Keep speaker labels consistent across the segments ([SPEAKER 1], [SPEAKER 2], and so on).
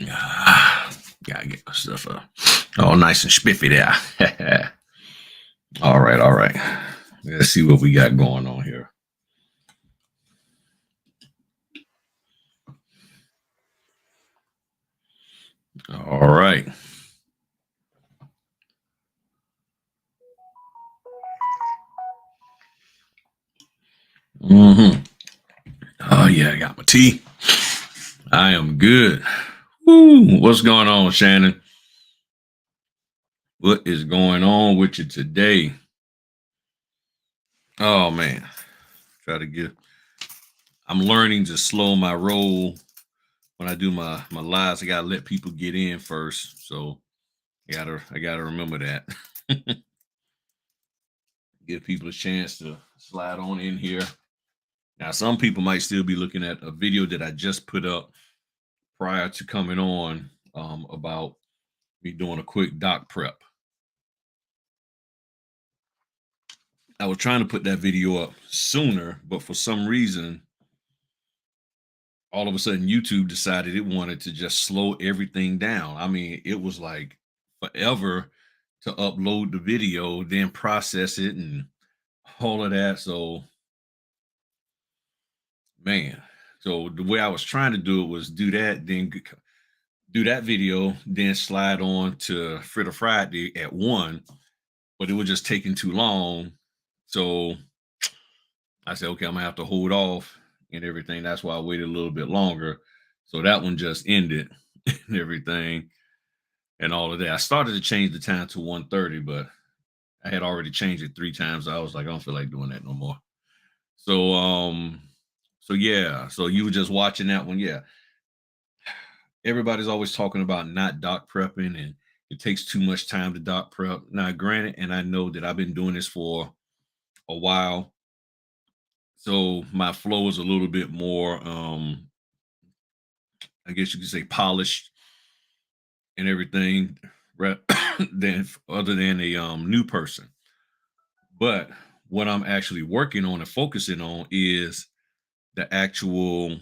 [SPEAKER 1] Gotta get my stuff up. All nice and spiffy there. All right, all right. Let's see what we got going on here. All right. Mm-hmm. Oh yeah, I got my tea. I am good. Woo, what's going on, Shannon? What is going on with you today? Oh man, try to get. I'm learning to slow my roll when I do my lives. I gotta let people get in first, so I gotta remember that. Give people a chance to slide on in here. Now, some people might still be looking at a video that I just put up prior to coming on about me doing a quick doc prep. I was trying to put that video up sooner, but for some reason, all of a sudden, YouTube decided it wanted to just slow everything down. I mean, it was like forever to upload the video, then process it and all of that. So, man, so the way I was trying to do it was do that, then do that video, then slide on to Fritter Friday at 1, but it was just taking too long. So I said, okay, I'm gonna have to hold off and everything. That's why I waited a little bit longer. So that one just ended and everything and all of that. I started to change the time to 1:30, but I had already changed it 3 times. I was like, I don't feel like doing that no more. So so yeah, so you were just watching that one. Yeah. Everybody's always talking about not doc prepping and it takes too much time to doc prep. Now, granted, and I know that I've been doing this for a while, so my flow is a little bit more, I guess you could say, polished and everything, right? than other than a new person. But what I'm actually working on and focusing on is the actual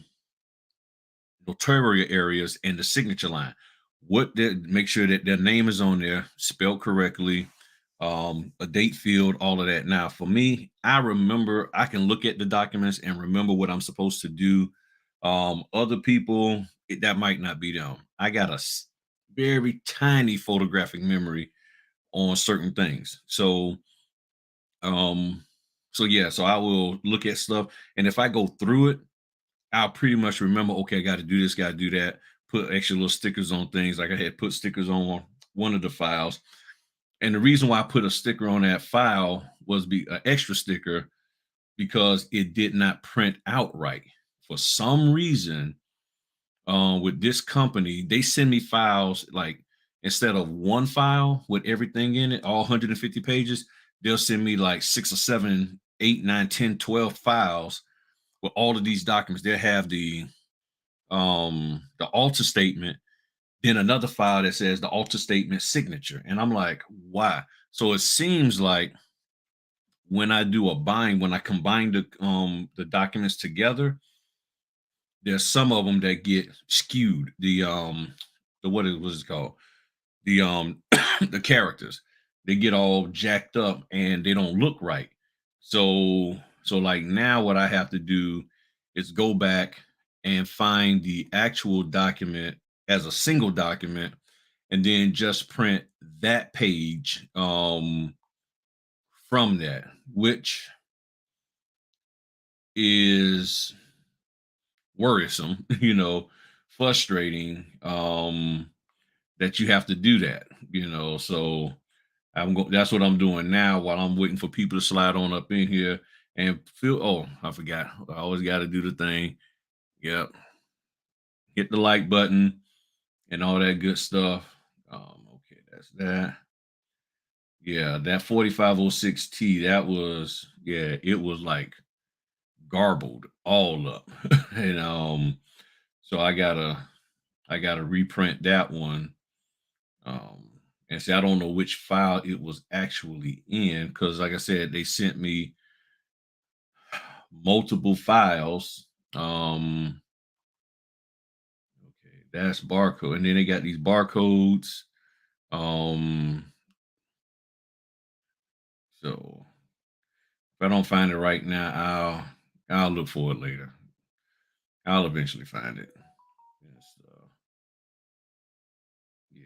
[SPEAKER 1] notarial areas and the signature line. What that make sure that their name is on there, spelled correctly, a date field, all of that. Now, for me, I remember I can look at the documents and remember what I'm supposed to do. Other people, that might not be them. I got a very tiny photographic memory on certain things. Um, so yeah, so I will look at stuff, and if I go through it, I'll pretty much remember, okay, I got to do this, got to do that. Put extra little stickers on things. Like I had put stickers on one of the files. And the reason why I put a sticker on that file was be an extra sticker because it did not print out right. For some reason, with this company, they send me files like instead of one file with everything in it, all 150 pages, they'll send me like 6 or 7, 8, 9, 10, 12 files with all of these documents. They'll have the alter statement, then another file that says the alter statement signature. And I'm like, why? So it seems like when I do a bind, when I combine the documents together, there's some of them that get skewed. The what it was called? The the characters. They get all jacked up and they don't look right. So like now what I have to do is go back and find the actual document as a single document and then just print that page from that, which is worrisome, frustrating, that you have to do that. So that's what I'm doing now while I'm waiting for people to slide on up in here and feel. Oh, I forgot. I always got to do the thing. Yep. Hit the like button and all that good stuff. Okay, that's that. Yeah, that 4506T, that was, yeah, it was like garbled all up. and so I gotta reprint that one. Um and see, I don't know which file it was actually in because like I said, they sent me multiple files. Okay, That's barcode. And then they got these barcodes. Um, so if I don't find it right now, I'll look for it later. I'll eventually find it. Yes, yeah.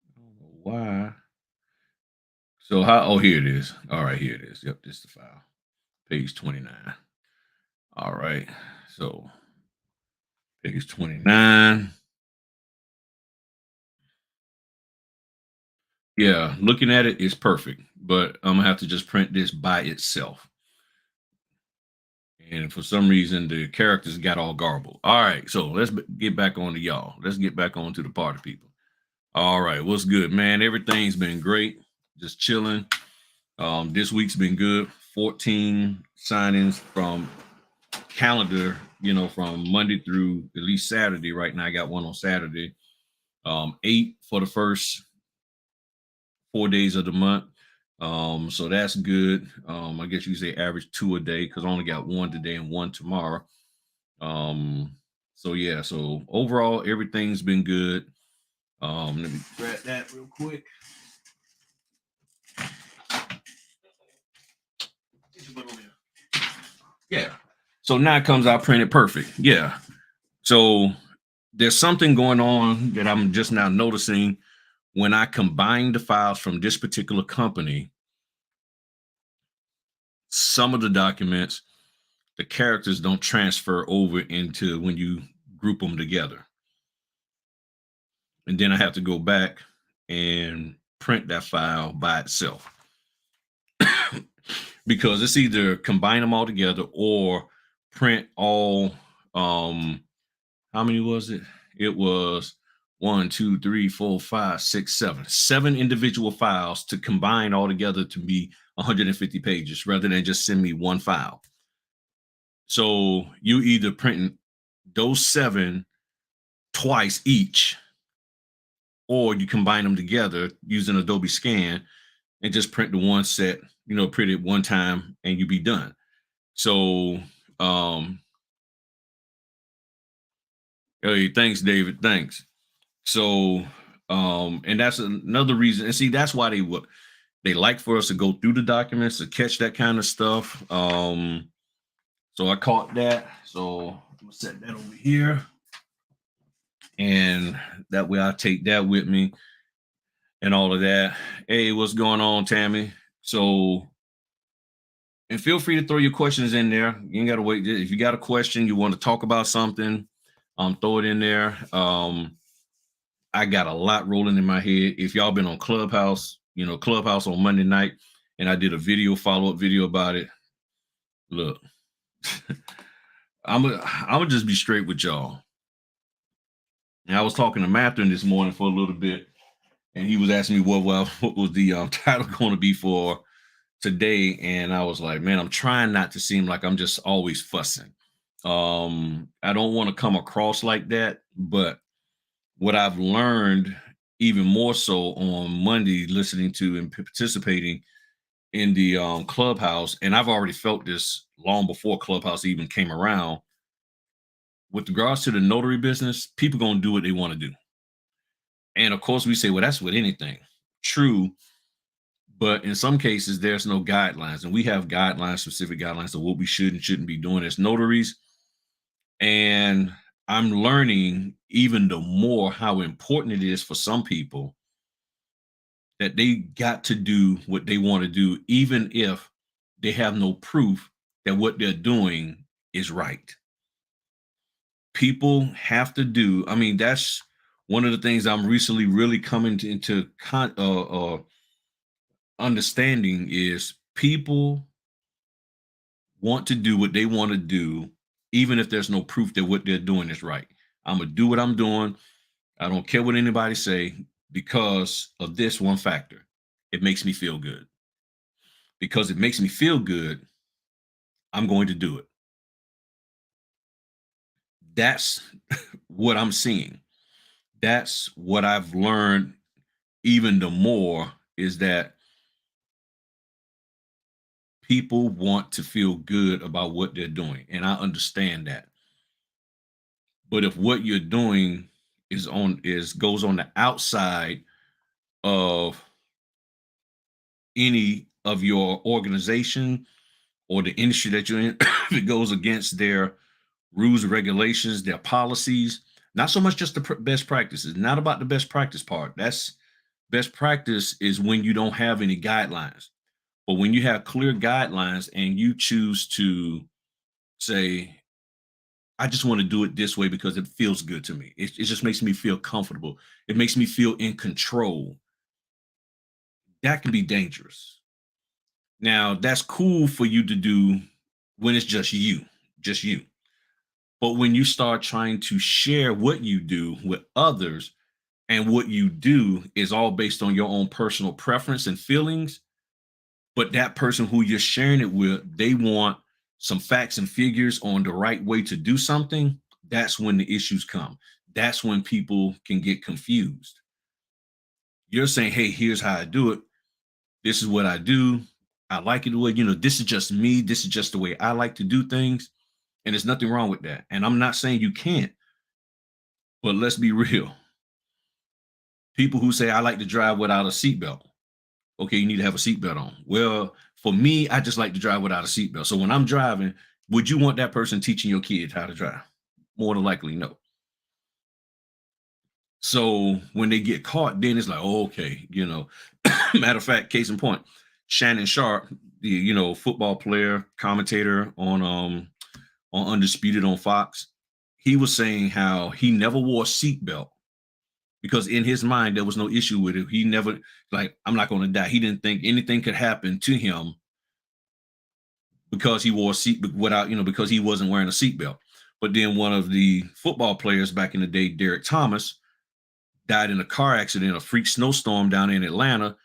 [SPEAKER 1] I don't know why. So how? Oh, here it is. All right, here it is. Yep, this is the file. Page 29. All right. So page 29. Yeah, looking at it is perfect, but I'm gonna have to just print this by itself. And for some reason, the characters got all garbled. All right, so let's get back on to y'all. Let's get back on to the party people. All right, what's good, man? Everything's been great. Just chilling. This week's been good. 14 signings from calendar, from Monday through at least Saturday. Right now, I got one on Saturday. 8 for the first 4 days of the month. So that's good. I guess you say average 2 a day because I only got one today and one tomorrow. So yeah, so overall everything's been good. Let me grab that real quick. Yeah. So now it comes out printed perfect. Yeah. So there's something going on that I'm just now noticing when I combine the files from this particular company. Some of the documents, the characters don't transfer over into when you group them together. And then I have to go back and print that file by itself because it's either combine them all together or print all. How many was it? It was 1, 2, 3, 4, 5, 6, 7 individual files to combine all together to be 150 pages rather than just send me one file. So you either print those 7 twice each, or you combine them together using Adobe Scan and just print the one set, print it one time and you be done. So, hey, thanks, David. Thanks. So, and that's another reason. And see, that's why they like for us to go through the documents to catch that kind of stuff. So I caught that. So I'm gonna set that over here, and that way I take that with me and all of that. Hey, what's going on, Tammy? So, and feel free to throw your questions in there. You ain't gotta wait. If you got a question, you want to talk about something, throw it in there. I got a lot rolling in my head. If y'all been on Clubhouse, Clubhouse on Monday night, and I did a follow-up video about it. Look, I'm gonna just be straight with y'all. And I was talking to Matthew this morning for a little bit, and he was asking me what was the title going to be for today, and I was like, man, I'm trying not to seem like I'm just always fussing. I don't want to come across like that, but what I've learned even more so on Monday, listening to and participating in the Clubhouse, and I've already felt this long before Clubhouse even came around. With regards to the notary business, people gonna do what they want to do, and of course we say, well, that's with anything. True, but in some cases there's no guidelines, and we have guidelines, specific guidelines of what we should and shouldn't be doing as notaries. And I'm learning even the more how important it is for some people that they got to do what they want to do, even if they have no proof that what they're doing is right. People have to do. I mean, that's one of the things I'm recently really coming into understanding is people want to do what they want to do, even if there's no proof that what they're doing is right. I'm gonna do what I'm doing. I don't care what anybody say because of this one factor. It makes me feel good. Because it makes me feel good, I'm going to do it. That's what I'm seeing. That's what I've learned even the more is that People want to feel good about what they're doing, and I understand that. But if what you're doing is goes on the outside of any of your organization or the industry that you're in, if it goes against their rules and regulations, their policies, not so much just the best practices, not about the best practice part. That's best practice is when you don't have any guidelines. But when you have clear guidelines and you choose to say, I just want to do it this way because it feels good to me. It just makes me feel comfortable. It makes me feel in control. That can be dangerous. Now, that's cool for you to do when it's just you, just you. But when you start trying to share what you do with others and what you do is all based on your own personal preference and feelings, but that person who you're sharing it with, they want some facts and figures on the right way to do something, that's when the issues come. That's when people can get confused. You're saying, hey, here's how I do it. This is what I do. I like it the way, this is just me. This is just the way I like to do things. And there's nothing wrong with that. And I'm not saying you can't, but let's be real. People who say, I like to drive without a seatbelt. Okay, you need to have a seatbelt on. Well, for me, I just like to drive without a seatbelt. So when I'm driving, would you want that person teaching your kids how to drive? More than likely, no. So when they get caught, then it's like, oh, okay, Matter of fact, case in point, Shannon Sharp, the football player, commentator on Undisputed on Fox, he was saying how he never wore a seatbelt because in his mind there was no issue with it. He never I'm not going to die. He didn't think anything could happen to him because he wore a seat without because he wasn't wearing a seatbelt. But then one of the football players back in the day, Derek Thomas, died in a car accident, a freak snowstorm down in Atlanta.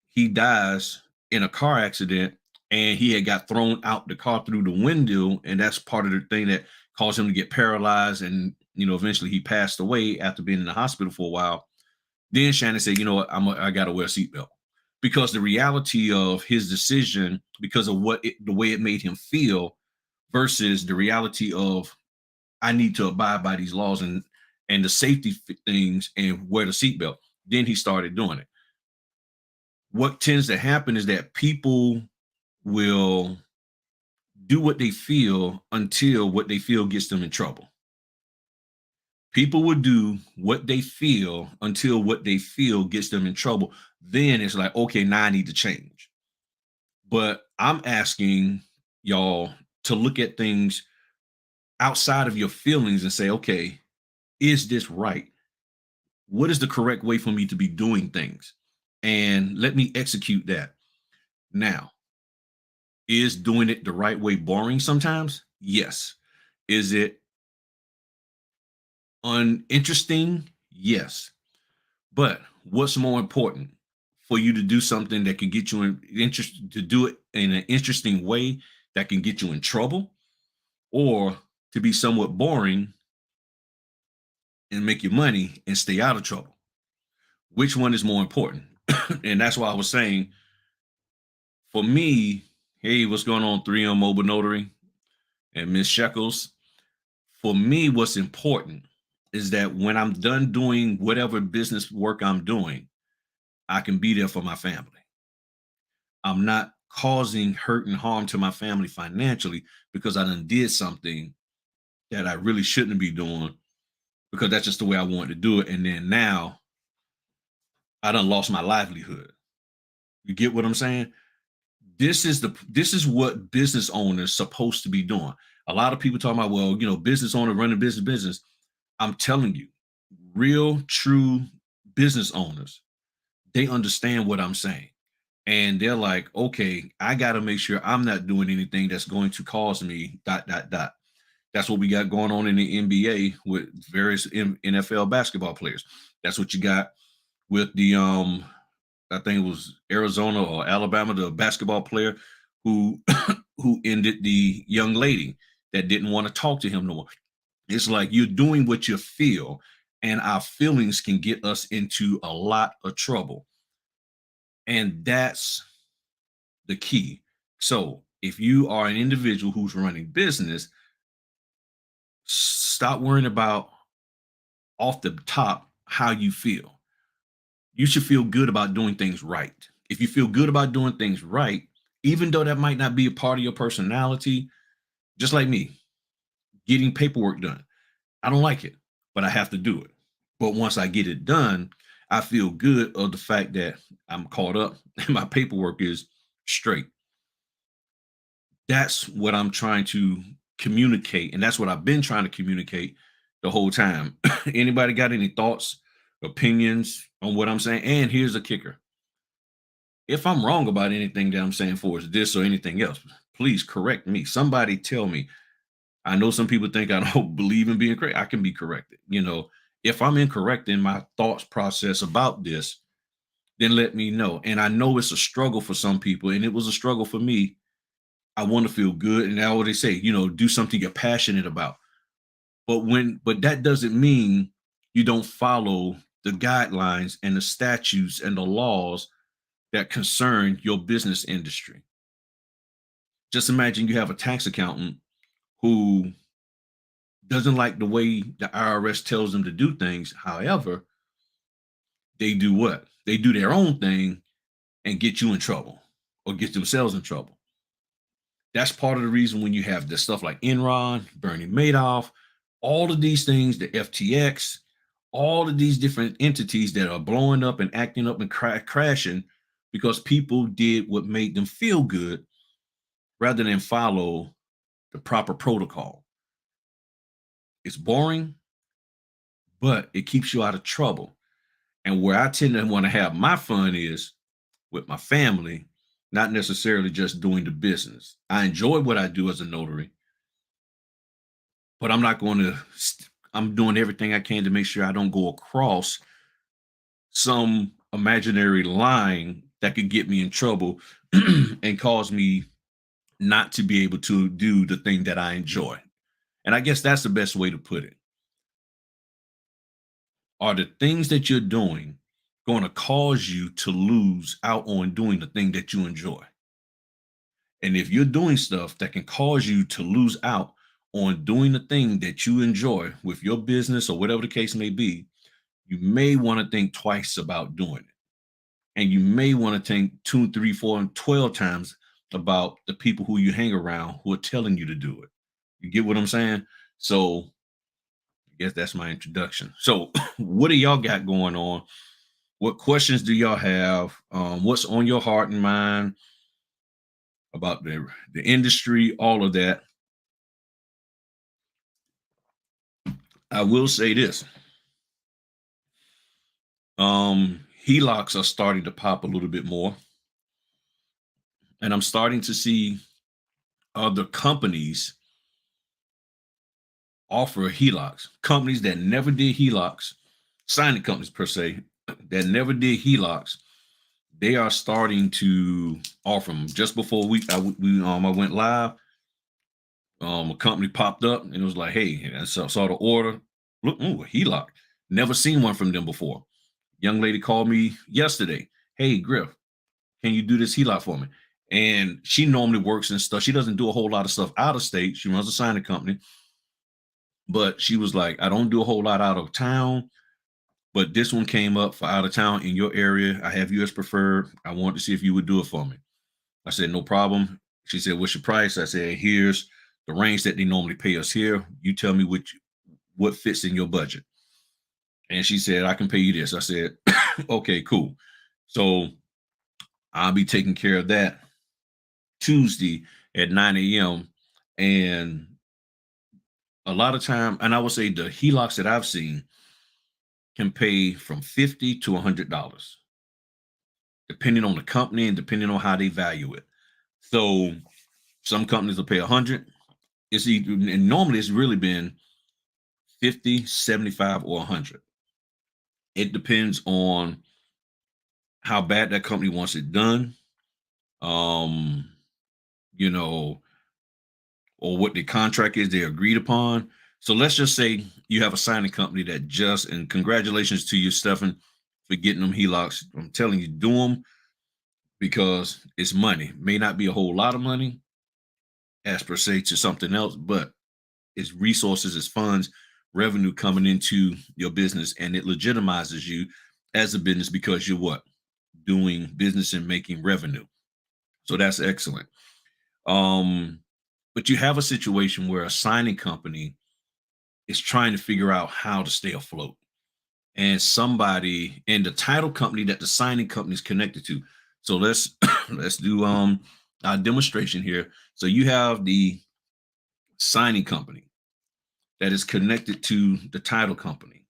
[SPEAKER 1] He dies in a car accident, and he had got thrown out the car through the window, and that's part of the thing that caused him to get paralyzed, and eventually he passed away after being in the hospital for a while. Then Shannon said, you know what, I got to wear a seatbelt because the reality of his decision, because of the way it made him feel, versus the reality of I need to abide by these laws and the safety things and wear the seatbelt. Then he started doing it. What tends to happen is that people will do what they feel until what they feel gets them in trouble. People will do what they feel until what they feel gets them in trouble. Then it's like, okay, now I need to change. But I'm asking y'all to look at things outside of your feelings and say, okay, is this right? What is the correct way for me to be doing things? And let me execute that. Now, is doing it the right way boring sometimes? Yes. Is it uninteresting? Yes. But what's more important? For you to do something that can get you to do it in an interesting way that can get you in trouble, or to be somewhat boring and make your money and stay out of trouble? Which one is more important? And that's why I was saying, for me, hey, what's going on, 3M Mobile Notary and Miss Shekels? For me, what's important is that when I'm done doing whatever business work I'm doing, I can be there for my family. I'm not causing hurt and harm to my family financially because I done did something that I really shouldn't be doing because that's just the way I wanted to do it. And then now I done lost my livelihood. You get what I'm saying? This is what business owners supposed to be doing. A lot of people talking about, well, business owner running business. I'm telling you, real, true business owners, they understand what I'm saying. And they're like, okay, I got to make sure I'm not doing anything that's going to cause me ... That's what we got going on in the NBA with various NFL basketball players. That's what you got with the I think it was Arizona or Alabama, the basketball player who who ended the young lady that didn't want to talk to him no more. It's like you're doing what you feel, and our feelings can get us into a lot of trouble. And that's the key. So If you are an individual who's running business, stop worrying about off the top how you feel. You should feel good about doing things right. If you feel good about doing things right, even though that might not be a part of your personality, just like me, getting paperwork done. I don't like it, but I have to do it. But once I get it done, I feel good of the fact that I'm caught up and my paperwork is straight. That's what I'm trying to communicate. And that's what I've been trying to communicate the whole time. Anybody got any thoughts, opinions on what I'm saying? And here's a kicker. If I'm wrong about anything that I'm saying for is this or anything else, please correct me. Somebody tell me. I know some people think I don't believe in being correct. I can be corrected. If I'm incorrect in my thoughts process about this, then let me know. And I know it's a struggle for some people, and it was a struggle for me. I want to feel good, and that's what they say. Do something you're passionate about. But that doesn't mean you don't follow the guidelines and the statutes and the laws that concern your business industry. Just imagine you have a tax accountant who doesn't like the way the IRS tells them to do things. However, they do what? They do their own thing and get you in trouble or get themselves in trouble. That's part of the reason when you have this stuff like Enron, Bernie Madoff, all of these things, the FTX, all of these different entities that are blowing up and acting up and crashing because people did what made them feel good rather than follow the proper protocol. It's boring, but it keeps you out of trouble. And where I tend to want to have my fun is with my family, not necessarily just doing the business. I enjoy what I do as a notary, but I'm doing everything I can to make sure I don't go across some imaginary line that could get me in trouble and cause me not to be able to do the thing that I enjoy. And I guess that's the best way to put it. Are the things that you're doing going to cause you to lose out on doing the thing that you enjoy? And if you're doing stuff that can cause you to lose out on doing the thing that you enjoy with your business or whatever the case may be, you may want to think twice about doing it. And you may want to think 2, 3, 4, and 12 times about the people who you hang around who are telling you to do it. You get what I'm saying? So I guess that's my introduction. So what do y'all got going on? What questions do y'all have? What's on your heart and mind about the industry, all of that? I will say this. HELOCs are starting to pop a little bit more. And I'm starting to see other companies offer HELOCs. Companies that never did HELOCs, signing companies per se, that never did HELOCs, they are starting to offer them. Just before I went live, a company popped up and it was like, hey, and I saw the order. Look, ooh, a HELOC. Never seen one from them before. Young lady called me yesterday. Hey, Griff, can you do this HELOC for me? And she normally works and stuff. She doesn't do a whole lot of stuff out of state. She runs a signing company. But she was like, I don't do a whole lot out of town. But this one came up for out of town in your area. I have US preferred. I want to see if you would do it for me. I said, no problem. She said, what's your price? I said, here's the range that they normally pay us here. You tell me what fits in your budget. And she said, I can pay you this. I said, okay, cool. So I'll be taking care of that Tuesday at 9 a.m. And a lot of time, and I would say the HELOCs that I've seen can pay from $50 to $100, depending on the company and depending on how they value it. So some companies will pay 100. And normally it's really been 50, 75, or 100. It depends on how bad that company wants it done. You know, or what the contract is they agreed upon. So let's just say you have a signing company and congratulations to you, Stefan, for getting them HELOCs. I'm telling you, do them because it's money. May not be a whole lot of money, as per se to something else, but it's resources, it's funds, revenue coming into your business, and it legitimizes you as a business because you're what? Doing business and making revenue. So that's excellent. Um, but you have a situation where a signing company is trying to figure out how to stay afloat. And somebody and the title company that the signing company is connected to. So let's let's do a demonstration here. So you have the signing company that is connected to the title company.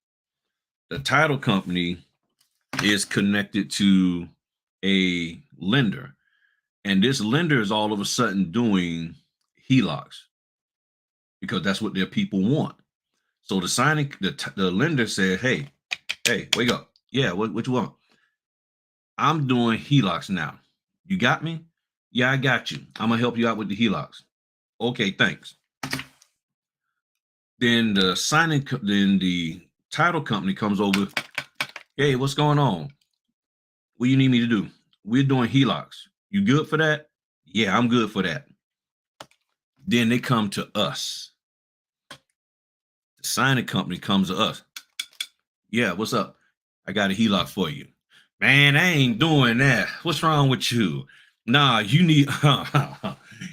[SPEAKER 1] The title company is connected to a lender, and this lender is all of a sudden doing HELOCs because that's what their people want. So the lender said, hey, wake up. Yeah, what you want? I'm doing HELOCs now. You got me? Yeah, I got you. I'm gonna help you out with the HELOCs. Okay, thanks. Then then the title company comes over. Hey, what's going on? What you need me to do? We're doing HELOCs. You good for that? Yeah, I'm good for that. Then they come to us. The signing company comes to us. Yeah, what's up? I got a HELOC for you. Man, I ain't doing that. What's wrong with you? Nah, you need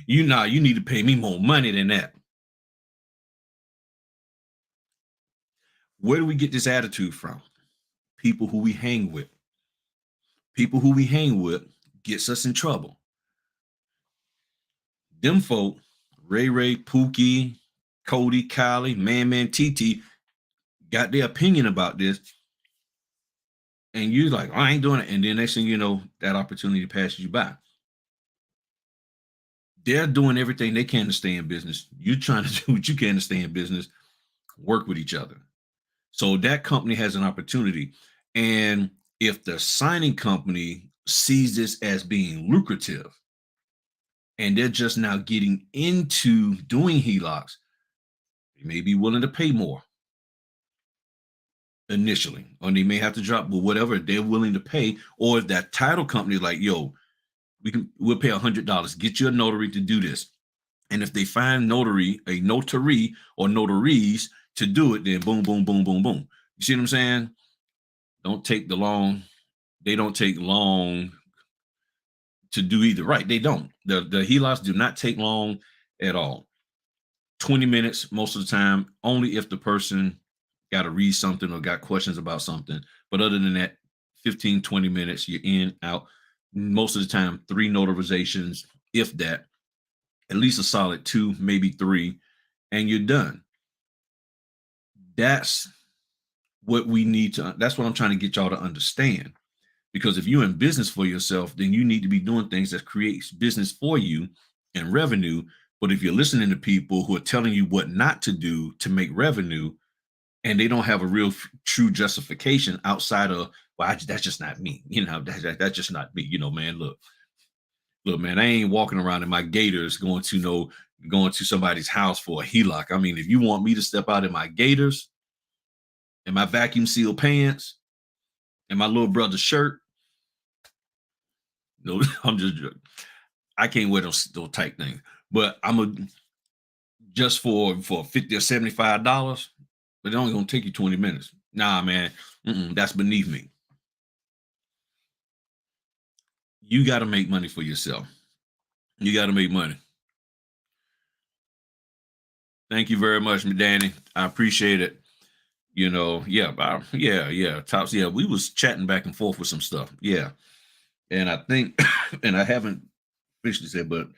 [SPEAKER 1] you need to pay me more money than that. Where do we get this attitude from? People who we hang with. People who we hang with gets us in trouble. Them folk, Ray, Pookie, Cody, Kylie, Man, TT, got their opinion about this. And you're like, I ain't doing it. And then next thing you know, that opportunity passes you by. They're doing everything they can to stay in business. You're trying to do what you can to stay in business, work with each other. So that company has an opportunity. And if the signing company sees this as being lucrative and they're just now getting into doing HELOCs, they may be willing to pay more initially, or they may have to drop, but whatever they're willing to pay. Or if that title company is like, yo, we'll pay $100, get you a notary to do this. And if they find a notary or notaries to do it, then boom, boom, boom, boom, boom. You see what I'm saying? They don't take long to do either. Right. They don't. The HELOCs do not take long at all. 20 minutes most of the time, only if the person got to read something or got questions about something. But other than that, 15, 20 minutes, you're in, out. Most of the time, 3 notarizations, if that, at least a solid 2, maybe 3, and you're done. That's what that's what I'm trying to get y'all to understand. Because if you're in business for yourself, then you need to be doing things that creates business for you and revenue. But if you're listening to people who are telling you what not to do to make revenue, and they don't have a real true justification outside of, well, that's just not me. That's just not me. Man, look, man, I ain't walking around in my gaiters going to somebody's house for a HELOC. I mean, if you want me to step out in my gaiters and my vacuum seal pants and my little brother's shirt, no, I can't wear those tight things. But just for $50 or $75, but it only gonna take you 20 minutes. Nah, man, that's beneath me. You got to make money for yourself. You got to make money. Thank you very much, Danny. I appreciate it. Yeah, Tops. Yeah, we was chatting back and forth with some stuff. Yeah, and I think, and I haven't officially said, but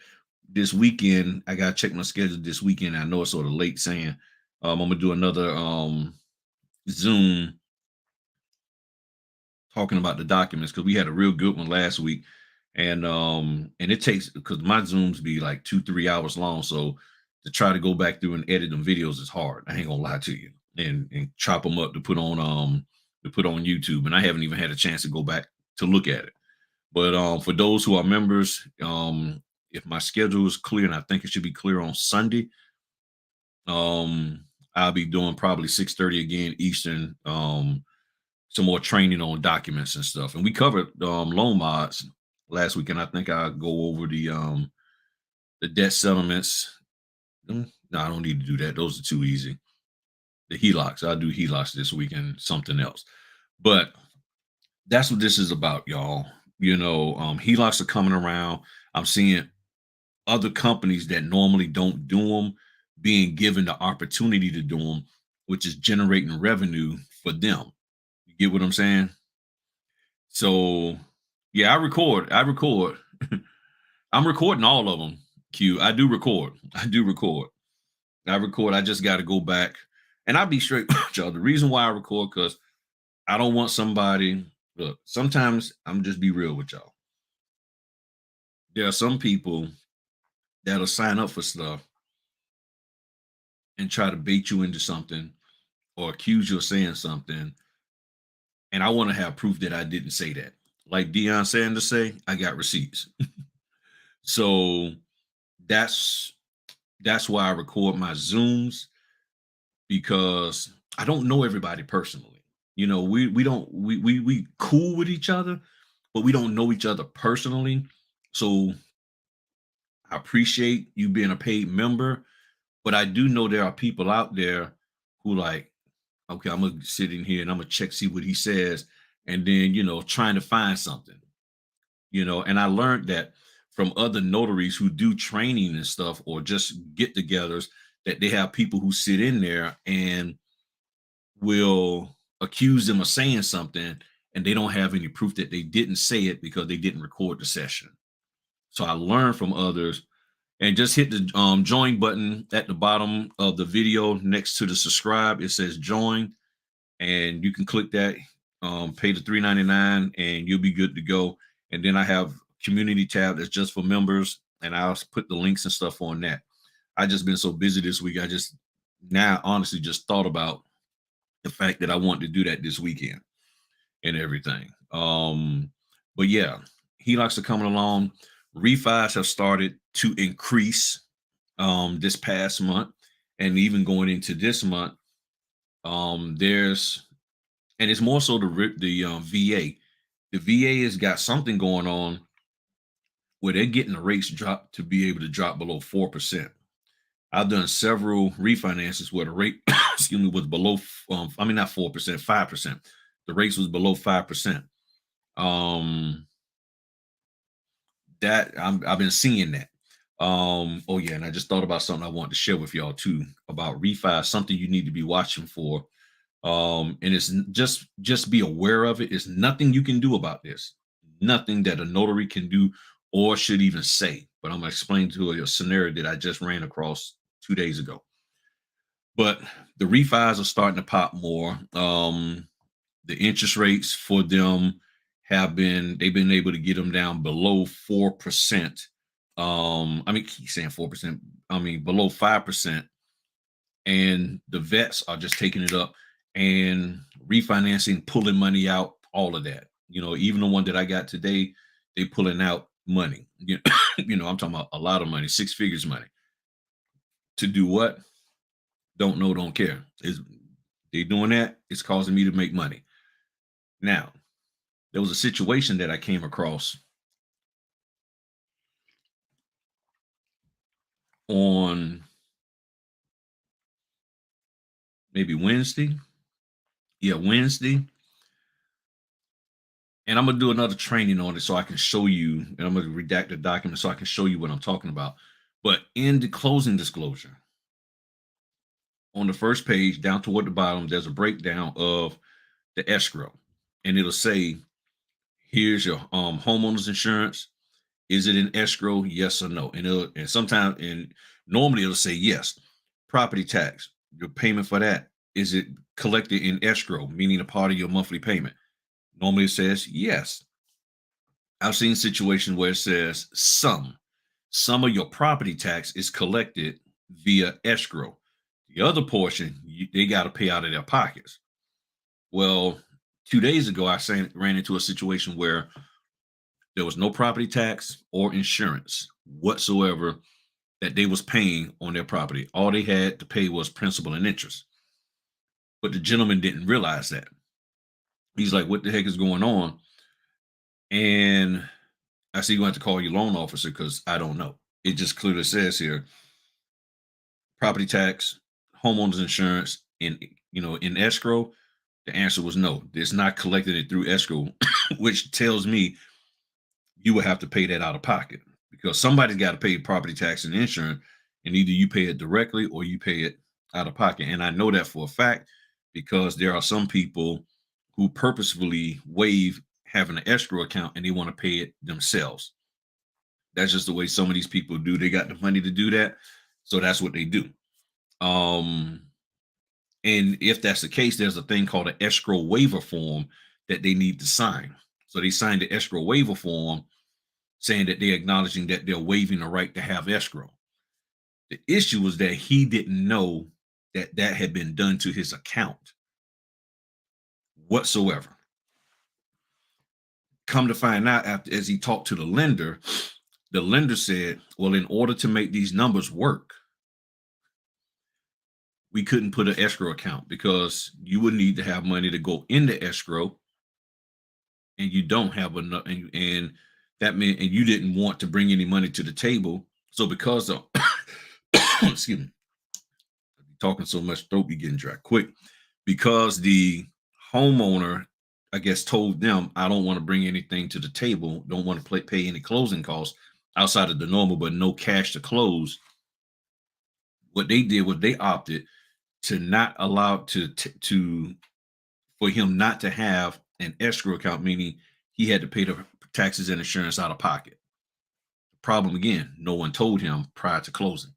[SPEAKER 1] this weekend I gotta check my schedule. This weekend, I know it's sort of late saying, I'm gonna do another Zoom talking about the documents because we had a real good one last week, and it takes, because my Zooms be like 2-3 hours long, so to try to go back through and edit them videos is hard. I ain't gonna lie to you, and chop them up to put on YouTube, and I haven't even had a chance to go back to look at it. But for those who are members, if my schedule is clear, and I think it should be clear on Sunday, I'll be doing probably 6:30 again Eastern, some more training on documents and stuff. And we covered loan mods last week, and I think I'll go over the debt settlements. No, I don't need to do that. Those are too easy. The HELOCs, I'll do HELOCs this weekend, something else. But that's what this is about, y'all. HELOCs are coming around. I'm seeing other companies that normally don't do them being given the opportunity to do them, which is generating revenue for them. You get what I'm saying? So, yeah, I record. I'm recording all of them. Q. I do record. I do record. I record. I just got to go back, and I'll be straight with y'all. The reason why I record, because I don't want somebody. Look, sometimes I'm just be real with y'all. There are some people that'll sign up for stuff and try to bait you into something or accuse you of saying something, and I want to have proof that I didn't say that. Like Deion Sanders say, I got receipts. So that's why I record my Zooms, because I don't know everybody personally. We don't we cool with each other, but we don't know each other personally. So I appreciate you being a paid member, but I do know there are people out there who like, okay, I'm gonna sit in here and I'm gonna check, see what he says, and then trying to find something. And I learned that from other notaries who do training and stuff, or just get-togethers, that they have people who sit in there and will accuse them of saying something, and they don't have any proof that they didn't say it because they didn't record the session. So I learned from others, and just hit the join button at the bottom of the video next to the subscribe. It says join, and you can click that, pay the $3.99, and you'll be good to go. And then I have community tab that's just for members, and I'll put the links and stuff on that. I just been so busy this week. I just now honestly just thought about the fact that I want to do that this weekend and everything. But yeah, HELOCs are coming along. Refis have started to increase this past month, and even going into this month. There's and it's more so the VA. The VA has got something going on where they're getting the rates dropped to be able to drop below 4%. I've done several refinances where the rate, excuse me, was below. Not 4%, 5%. The rates was below 5%. That I've been seeing that. Oh yeah, and I just thought about something I wanted to share with y'all too about refi. Something you need to be watching for. And it's just be aware of it. It's nothing you can do about this. Nothing that a notary can do or should even say. But I'm gonna explain to you a scenario that I just ran across 2 days ago. But the refis are starting to pop more. The interest rates for them they've been able to get them down below 4%. Keep saying 4%. Below 5%. And the vets are just taking it up and refinancing, pulling money out, all of that. Even the one that I got today, they pulling out money. I'm talking about a lot of money, six figures money. To do what? Don't know, don't care. They doing that, it's causing me to make money. Now, there was a situation that I came across on maybe Wednesday. Yeah, Wednesday. And I'm gonna do another training on it so I can show you, and I'm gonna redact the document so I can show you what I'm talking about. But in the closing disclosure, on the first page, down toward the bottom, there's a breakdown of the escrow, and it'll say, "Here's your homeowner's insurance. Is it in escrow? Yes or no?" And normally it'll say yes. Property tax, your payment for that, is it collected in escrow, meaning a part of your monthly payment? Normally it says yes. I've seen situations where it says some of your property tax is collected via escrow. The other portion, they got to pay out of their pockets. Well, 2 days ago, I ran into a situation where there was no property tax or insurance whatsoever that they was paying on their property. All they had to pay was principal and interest. But the gentleman didn't realize that. He's like, "What the heck is going on?" And I said, "You have to call your loan officer because I don't know." it just clearly says here, property tax, homeowners insurance, in escrow. The answer was no. It's not collecting it through escrow, which tells me you will have to pay that out of pocket because somebody's got to pay property tax and insurance, and either you pay it directly or you pay it out of pocket. And I know that for a fact because there are some people who purposefully waive having an escrow account and they want to pay it themselves. That's just the way some of these people do. They got the money to do that, so that's what they do. Um, and if that's the case, there's a thing called an escrow waiver form that they need to sign. So they signed the escrow waiver form saying that they're acknowledging that they're waiving the right to have escrow. The issue was that he didn't know that that had been done to his account whatsoever. Come to find out, after as he talked to the lender said, well, in order to make these numbers work, we couldn't put an escrow account because you would need to have money to go into escrow, and you don't have enough, and that meant, and you didn't want to bring any money to the table. So because of excuse me, talking so much, throat be getting dry quick, because the homeowner, I guess, told them, I don't want to bring anything to the table, don't want to pay any closing costs outside of the normal, but no cash to close. What they did was they opted to not allow to for him not to have an escrow account, meaning he had to pay the taxes and insurance out of pocket. Problem again, no one told him prior to closing.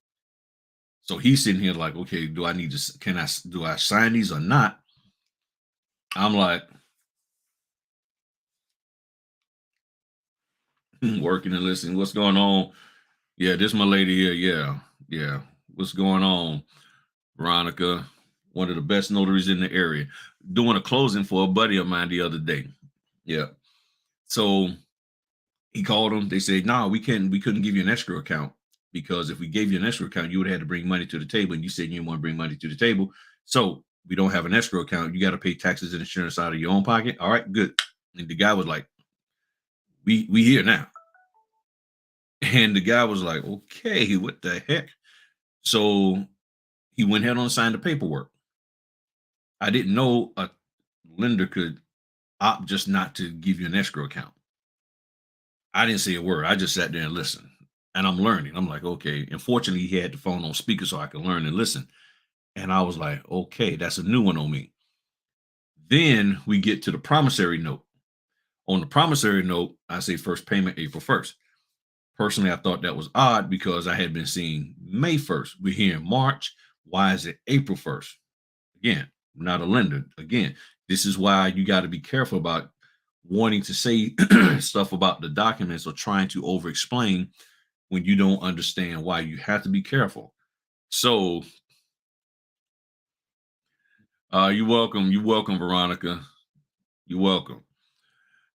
[SPEAKER 1] So he's sitting here like, okay, do I need to, do I sign these or not? I'm like, working and listening. What's going on? Yeah, this my lady here. Yeah, yeah. What's going on? Veronica, one of the best notaries in the area, doing a closing for a buddy of mine the other day. Yeah. So he called them. They said, no, we couldn't give you an escrow account because if we gave you an escrow account, you would have had to bring money to the table. And you said you didn't want to bring money to the table. So we don't have an escrow account. You got to pay taxes and insurance out of your own pocket. All right, good. And the guy was like, we here now. And the guy was like, okay, what the heck? So he went ahead and signed the paperwork. I didn't know a lender could opt just not to give you an escrow account. I didn't say a word. I just sat there and listened. And I'm learning. I'm like, okay. And fortunately, he had the phone on speaker so I could learn and listen. And I was like, okay, that's a new one on me. Then we get to the promissory note. On the promissory note, I say first payment April 1st. Personally, I thought that was odd because I had been seeing May 1st. We're here in March. Why is it April 1st? Again, I'm not a lender. Again, this is why you got to be careful about wanting to say stuff about the documents or trying to over explain when you don't understand why. You have to be careful. So you're welcome. You're welcome, Veronica. You're welcome.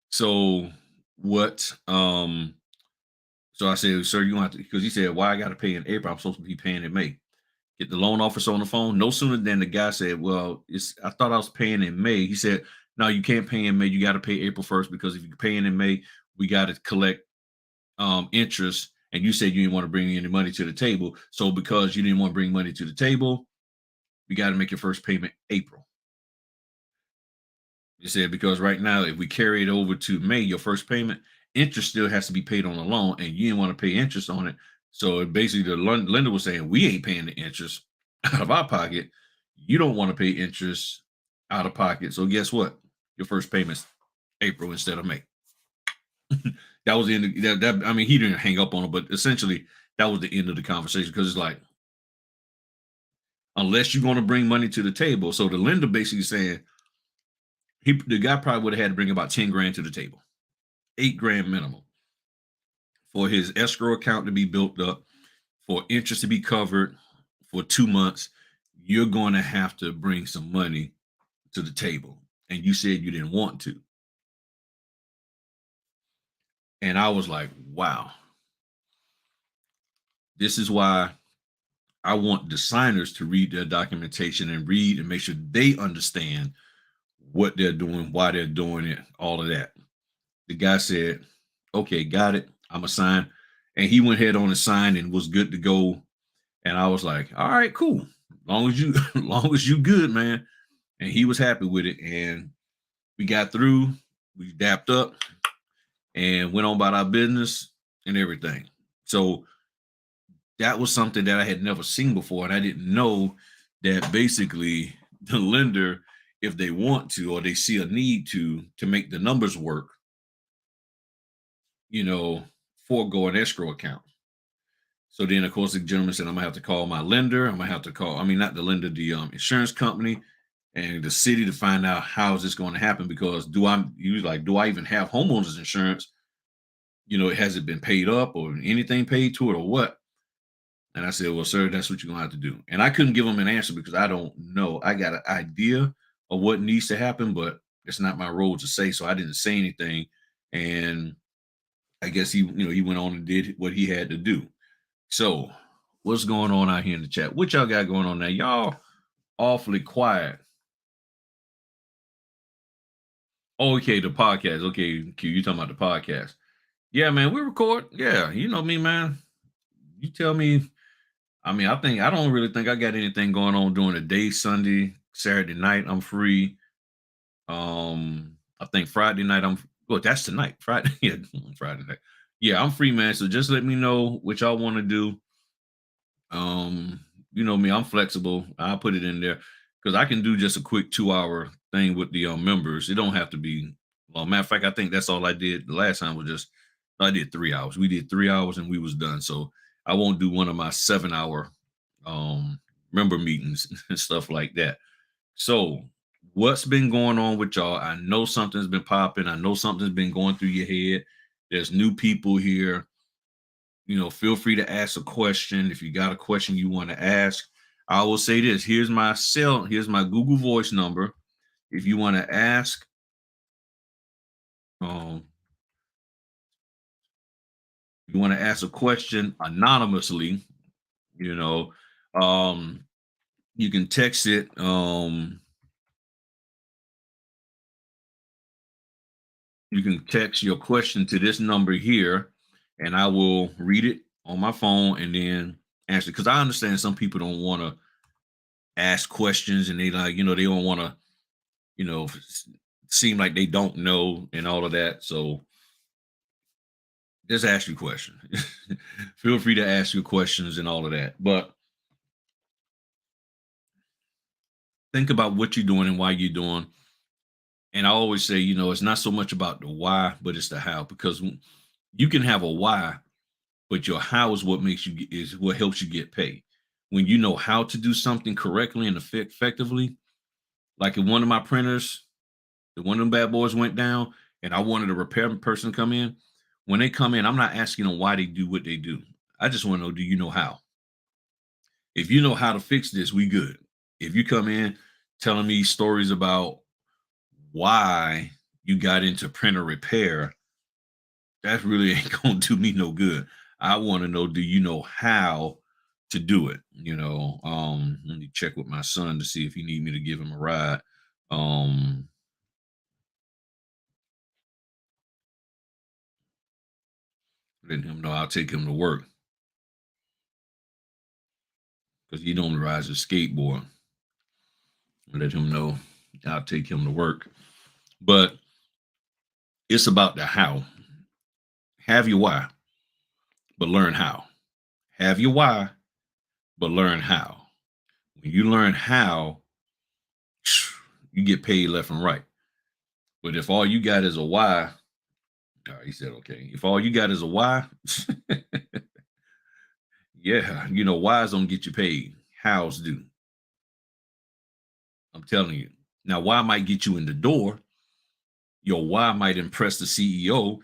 [SPEAKER 1] So what so I said, sir, you don't have to, because he said, why I got to pay in April? I'm supposed to be paying in May. Get the loan officer on the phone. No sooner than the guy said, well, I thought I was paying in May. He said, no, you can't pay in May. You got to pay April 1st because if you're paying in May, we got to collect interest. And you said you didn't want to bring any money to the table. So because you didn't want to bring money to the table, we got to make your first payment April. You said, because right now, if we carry it over to May, your first payment, interest still has to be paid on the loan, and you didn't want to pay interest on it. So basically, the lender was saying, we ain't paying the interest out of our pocket. You don't want to pay interest out of pocket. So guess what? Your first payment's April instead of May. That was the end of that. I mean, he didn't hang up on it, but essentially, that was the end of the conversation because it's like, unless you're going to bring money to the table. So the lender basically saying, the guy probably would have had to bring about 10 grand to the table, 8 grand minimum for his escrow account to be built up, for interest to be covered for 2 months. You're going to have to bring some money to the table. And you said you didn't want to. And I was like, wow. This is why I want the signers to read their documentation and read and make sure they understand what they're doing, why they're doing it, all of that. The guy said, okay, got it. I'm going to sign. And he went ahead on and signed and was good to go. And I was like, all right, cool. Long as you, long as you good, man. And he was happy with it. And we got through, we dapped up and went on about our business and everything. So that was something that I had never seen before. And I didn't know that basically the lender, if they want to, or they see a need to make the numbers work, you know, forego an escrow account. So then, of course, the gentleman said, I'm gonna have to call my lender. I'm gonna have to call, I mean, not the lender, the insurance company and the city to find out how is this going to happen. Because he was like, do I even have homeowners insurance? Has it been paid up or anything paid to it or what? And I said, well, sir, that's what you're gonna have to do. And I couldn't give him an answer because I don't know. I got an idea of what needs to happen, but it's not my role to say. So I didn't say anything. And I guess he went on and did what he had to do. So, what's going on out here in the chat? What y'all got going on now? Y'all awfully quiet. Oh, okay, the podcast. Okay, Q, you talking about the podcast. Yeah, man, we record. Yeah, you know me, man. You tell me. I mean, I don't really think I got anything going on during the day, Sunday, Saturday night. I'm free. I think Friday night well, that's tonight. Friday. Yeah, Friday night. Yeah, I'm free, man. So just let me know what y'all want to do. Um, you know me, I'm flexible. I'll put it in there because I can do just a quick 2 hour thing with the members. It don't have to be long. Matter of fact, I think that's all I did the last time was just I did 3 hours. We did 3 hours and we was done. So I won't do one of my 7 hour member meetings and stuff like that. So what's been going on with y'all? I know something's been popping. I know something's been going through your head. There's new people here. Feel free to ask a question. If you got a question you want to ask, I will say this. Here's my Google Voice number. If you want to ask, um, you want to ask a question anonymously, you know, um, you can text it. You can text your question to this number here, and I will read it on my phone and then answer. Because I understand some people don't want to ask questions and they they don't want to seem like they don't know and all of that. So just ask your question. Feel free to ask your questions and all of that. But think about what you're doing and why you're doing. And I always say, it's not so much about the why, but it's the how. Because you can have a why, but your how is what is what helps you get paid. When you know how to do something correctly and effectively, like in one of my printers, one of them bad boys went down and I wanted a repair person to come in. When they come in, I'm not asking them why they do what they do. I just want to know, do you know how? If you know how to fix this, we good. If you come in telling me stories about why you got into printer repair, that really ain't gonna do me no good. I want to know, do you know how to do it? Let me check with my son to see if he need me to give him a ride. Letting him know I'll take him to work because he don't ride a skateboard. Let him know I'll take him to work. But it's about the how. Have your why, but learn how. Have your why, but learn how. When you learn how, you get paid left and right. But if all you got is a why, he said, okay. If all you got is a why, yeah, whys don't get you paid. Hows do. I'm telling you. Now, why might get you in the door. Your why might impress the CEO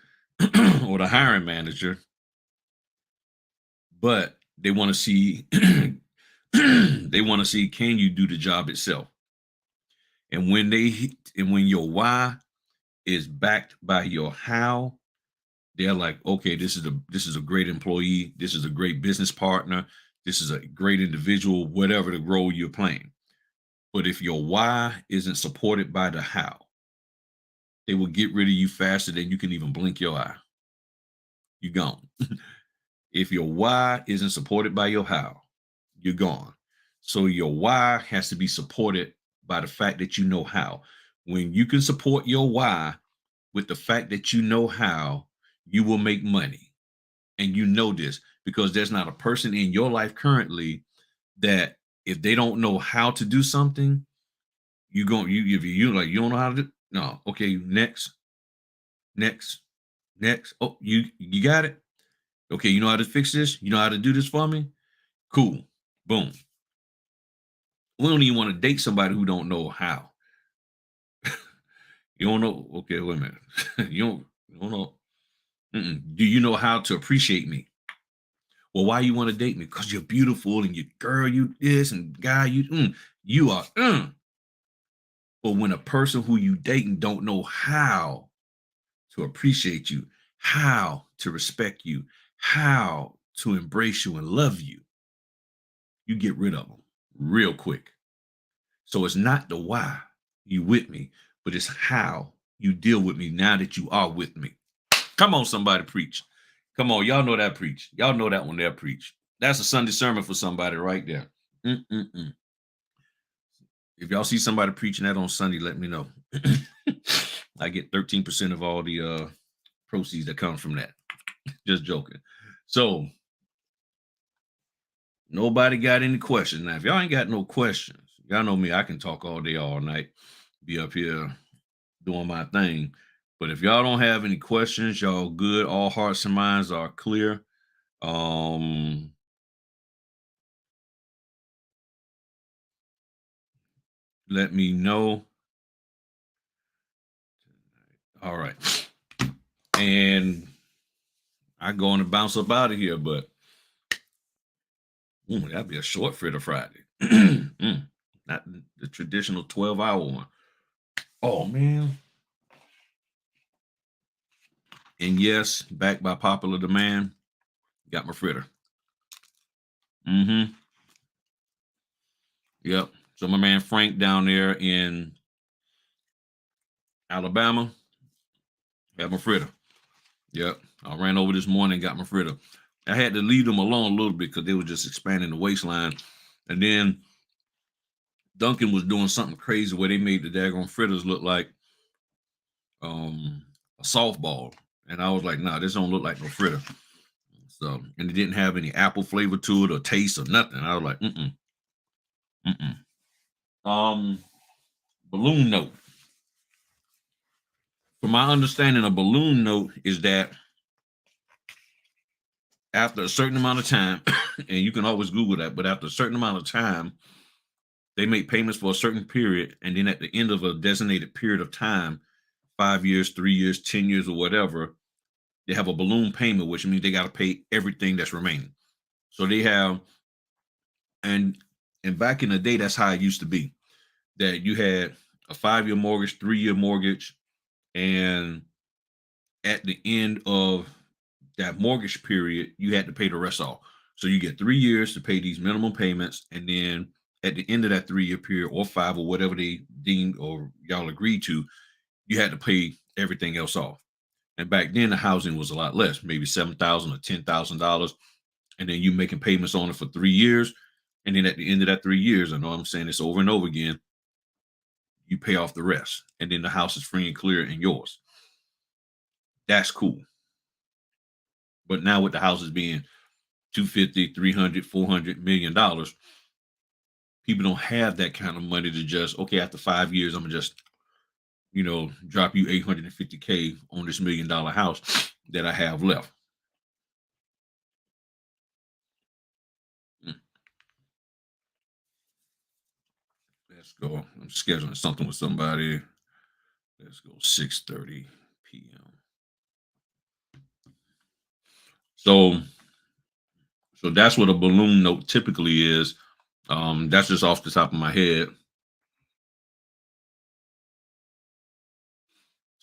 [SPEAKER 1] or the hiring manager, but they want to see can you do the job itself. And when your why is backed by your how, they're like, okay, this is a great employee, this is a great business partner, this is a great individual, whatever the role you're playing. But if your why isn't supported by the how, they will get rid of you faster than you can even blink your eye. You gone. If your why isn't supported by your how, you're gone. So your why has to be supported by the fact that you know how. When you can support your why with the fact that you know how, you will make money. And you know this because there's not a person in your life currently that if they don't know how to do something, you going you if you like you don't know how to do no, okay, next, next. Oh, you got it. Okay, you know how to fix this? You know how to do this for me? Cool. Boom. We don't even want to date somebody who don't know how. You don't know. Okay, wait a minute. You don't know. Do you know how to appreciate me? Well, why you want to date me? Because you're beautiful and you girl, you this and guy, you are. But when a person who you dating don't know how to appreciate you, how to respect you, how to embrace you and love you, you get rid of them real quick. So it's not the why you with me, but it's how you deal with me now that you are with me. Come on, somebody preach. Come on, y'all know that preach. Y'all know that one there preach. That's a Sunday sermon for somebody right there. Mm-mm-mm. If y'all see somebody preaching that on Sunday, let me know. I get 13% of all the proceeds that come from that. Just joking. So nobody got any questions. Now, if y'all ain't got no questions, y'all know me, I can talk all day, all night, be up here doing my thing. But if y'all don't have any questions, y'all good, all hearts and minds are clear. Um, let me know. All right. And I going to bounce up out of here, but that'd be a short Fritter Friday. Not the traditional 12-hour one. Oh man. And yes, backed by popular demand, got my fritter. Mm-hmm. Yep. So my man Frank down there in Alabama got my fritter. Yep. I ran over this morning and got my fritter. I had to leave them alone a little bit because they were just expanding the waistline. And then Duncan was doing something crazy where they made the daggone fritters look like a softball. And I was like, nah, this don't look like no fritter. So, and it didn't have any apple flavor to it or taste or nothing. I was like, mm-mm. Um, balloon note. From my understanding, a balloon note is that after a certain amount of time, and you can always Google that, but after a certain amount of time, they make payments for a certain period, and then at the end of a designated period of time, 5 years, 3 years, 10 years, or whatever, they have a balloon payment, which means they got to pay everything that's remaining. So they have, and and back in the day, that's how it used to be. That you had a 5-year mortgage, 3-year mortgage, and at the end of that mortgage period, you had to pay the rest off. So you get 3 years to pay these minimum payments, and then at the end of that 3-year period, or 5, or whatever they deemed or y'all agreed to, you had to pay everything else off. And back then, the housing was a lot less, maybe $7,000 or $10,000, and then you making payments on it for 3 years, and then at the end of that 3 years, I know I'm saying this over and over again, you pay off the rest, and then the house is free and clear and yours. That's cool. But now with the houses being 250, 300, 400 million dollars, people don't have that kind of money to just, okay, after 5 years, I'm gonna just, drop you 850K on this $1 million house that I have left. Mm, Let's go. I'm scheduling something with somebody. Let's go 6:30 p.m. So that's what a balloon note typically is. That's just off the top of my head.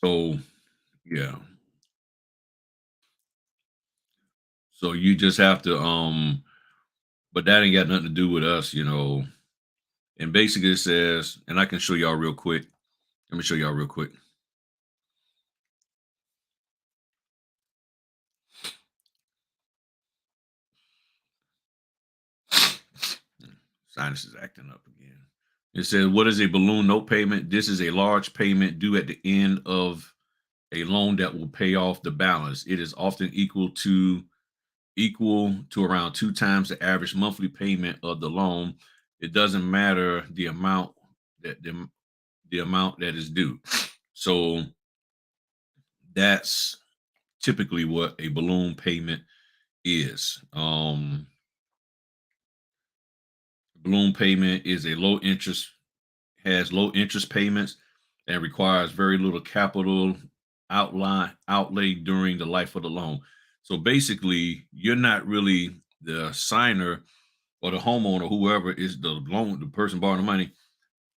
[SPEAKER 1] So yeah. So you just have to but that ain't got nothing to do with us. And basically it says, and I can show y'all real quick. Let me show y'all real quick. Sinus is acting up again. It says, what is a balloon note payment? This is a large payment due at the end of a loan that will pay off the balance. It is often equal to around 2 times the average monthly payment of the loan. It doesn't matter the amount that is due. So that's typically what a balloon payment is. Balloon payment is a low interest has low interest payments and requires very little capital outlay during the life of the loan. So basically, you're not really the signer or the homeowner, whoever is the person borrowing the money,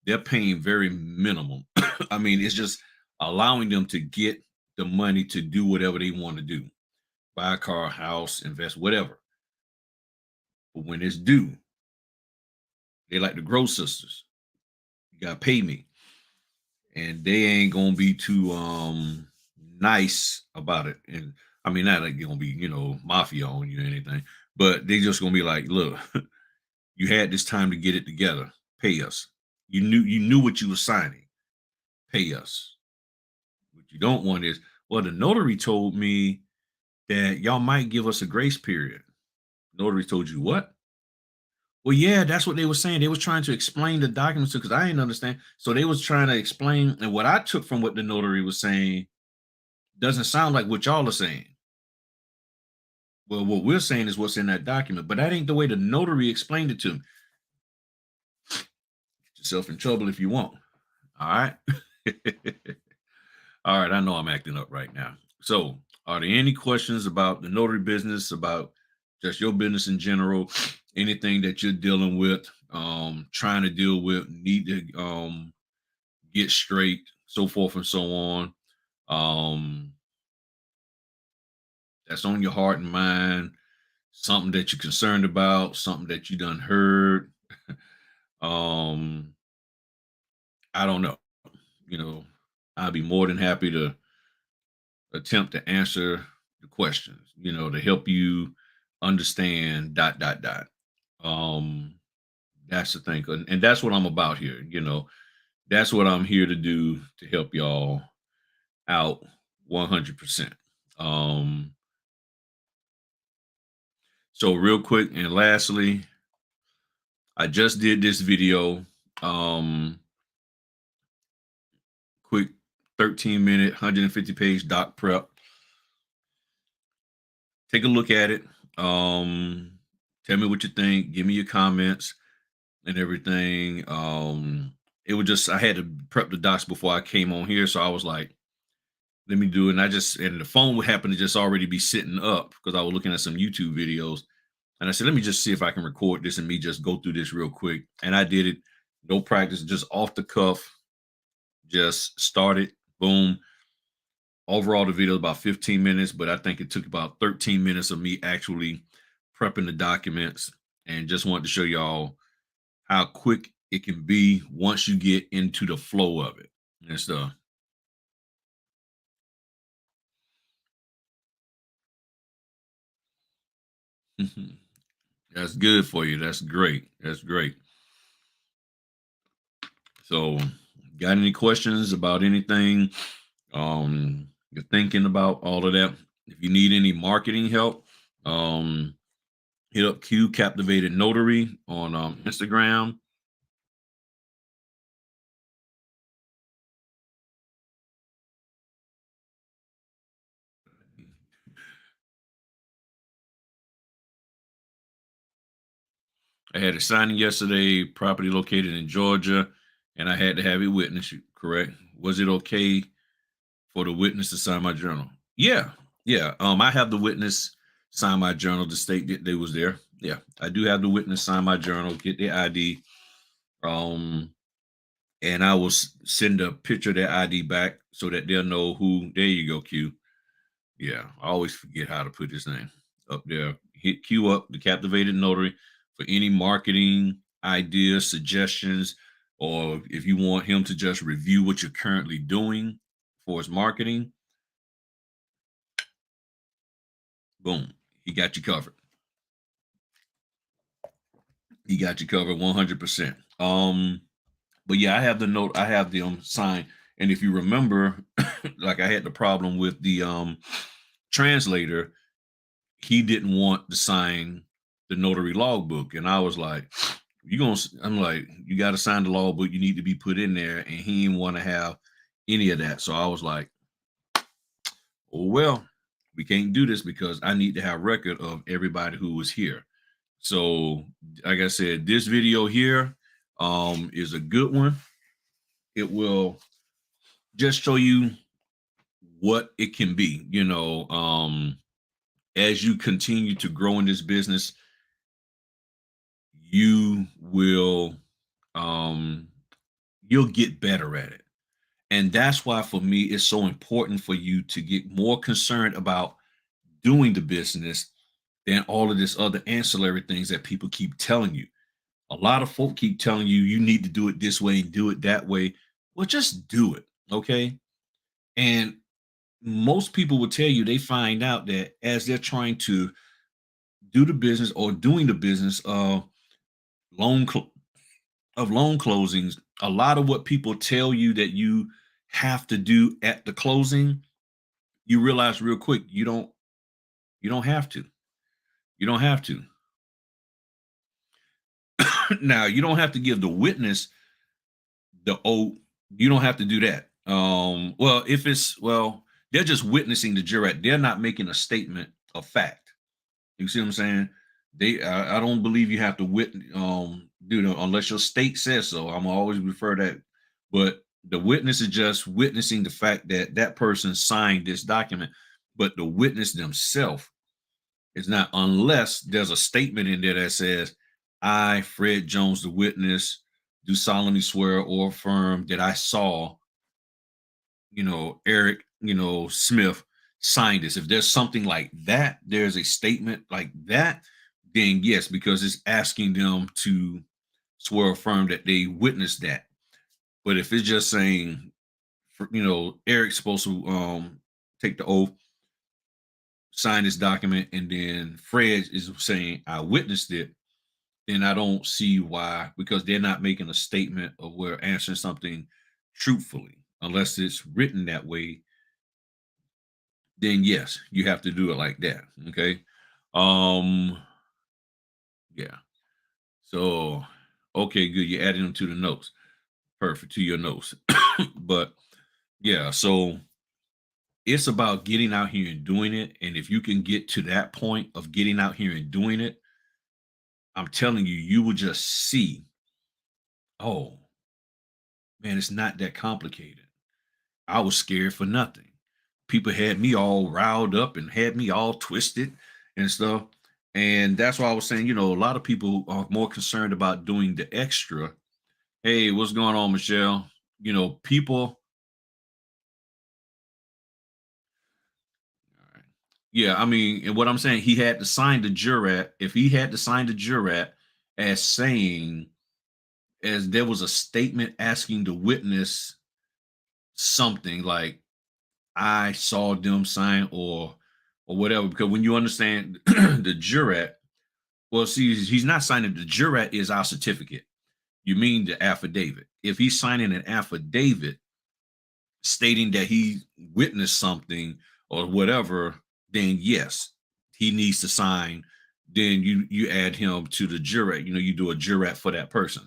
[SPEAKER 1] they're paying very minimum. I mean, it's just allowing them to get the money to do whatever they want to do. Buy a car, house, invest, whatever. But when it's due, they like the Grow Sisters. You gotta pay me. And they ain't gonna be too nice about it. And I mean, not like gonna be, mafia on you or anything, but they just gonna be like, look, you had this time to get it together. Pay us. You knew what you were signing. Pay us. What you don't want is, well, the notary told me that y'all might give us a grace period. Notary told you what? Well, yeah, that's what they were saying. They was trying to explain the documents because I didn't understand. So they was trying to explain, and what I took from what the notary was saying doesn't sound like what y'all are saying. Well, what we're saying is what's in that document, but that ain't the way the notary explained it to me. Get yourself in trouble if you want. All right. All right. I know I'm acting up right now. So, are there any questions about the notary business, about just your business in general, anything that you're dealing with, trying to deal with, need to get straight, so forth and so on? Um, that's on your heart and mind, something that you're concerned about, something that you done heard. um, I don't know. You know, I'd be more than happy to attempt to answer the questions, to help you understand dot dot dot. Um, that's the thing. And that's what I'm about here. That's what I'm here to do to help y'all out 100%. Um, so real quick and lastly, I just did this video. Quick 13-minute, 150-page doc prep. Take a look at it. Tell me what you think. Give me your comments and everything. It was just I had to prep the docs before I came on here, so I was like, let me do it. And the phone would happen to just already be sitting up because I was looking at some YouTube videos. And I said, let me just see if I can record this and me just go through this real quick. And I did it. No practice, just off the cuff. Just started. Boom. Overall, the video is about 15 minutes, but I think it took about 13 minutes of me actually prepping the documents and just wanted to show y'all how quick it can be once you get into the flow of it and stuff. That's good for you. That's great. That's great. So, got any questions about anything? You're thinking about all of that. If you need any marketing help, hit up Q Captivated Notary on Instagram. I had a signing yesterday, property located in Georgia, and I had to have a witness, correct? Was it okay for the witness to sign my journal? Yeah, yeah. I have the witness sign my journal to state that they was there. Yeah, I do have the witness sign my journal, get their ID. Um, and I will send a picture of their ID back so that they'll know who. There you go, Q. Yeah, I always forget how to put his name up there. Hit Q up, the Captivated Notary, for any marketing ideas, suggestions, or if you want him to just review what you're currently doing for his marketing. Boom, he got you covered. He got you covered 100%. But yeah, I have the sign. And if you remember, like I had the problem with the translator, he didn't want to sign the notary logbook. And I was like, I'm like, you got to sign the logbook, you need to be put in there. And he didn't want to have any of that. So I was like, oh well, we can't do this because I need to have record of everybody who was here. So, like I said, this video here is a good one. It will just show you what it can be, as you continue to grow in this business, you will um you'll get better at it. And that's why for me it's so important for you to get more concerned about doing the business than all of this other ancillary things that people keep telling you. A lot of folk keep telling you you need to do it this way and do it that way. Well, just do it, okay? And most people will tell you they find out that as they're trying to do the business or doing the business loan cl- of loan closings, a lot of what people tell you that you have to do at the closing, you realize real quick you don't have to. You don't have to. Now, you don't have to give the witness the oath. You don't have to do that. Well, if it's well, they're just witnessing the jurat. They're not making a statement of fact. You see what I'm saying? I don't believe you have to do that unless your state says so. I'm always refer that, but the witness is just witnessing the fact that that person signed this document, but the witness themselves is not, unless there's a statement in there that says, "I, Fred Jones, the witness, do solemnly swear or affirm that I saw, Eric, Smith signed this." If there's something like that, there's a statement like that, then yes, because it's asking them to swear or affirm that they witnessed that. But if it's just saying, Eric's supposed to take the oath, sign this document, and then Fred is saying I witnessed it, then I don't see why, because they're not making a statement of where answering something truthfully, unless it's written that way. Then yes, you have to do it like that. Okay. Um, yeah. So, okay, good. You added them to the notes. Perfect, to your notes. But yeah, so it's about getting out here and doing it. And if you can get to that point of getting out here and doing it, I'm telling you, you will just see, oh man, it's not that complicated. I was scared for nothing. People had me all riled up and had me all twisted and stuff. And that's why I was saying, a lot of people are more concerned about doing the extra. Hey, what's going on, Michelle? People. Yeah, I mean, and what I'm saying, he had to sign the jurat. If he had to sign the jurat as saying, as there was a statement asking the witness something like, I saw them sign or whatever, because when you understand the jurat, well, see, he's not signing the jurat is our certificate. You mean the affidavit. If he's signing an affidavit stating that he witnessed something or whatever, then yes, he needs to sign. Then you add him to the jurat. You do a jurat for that person.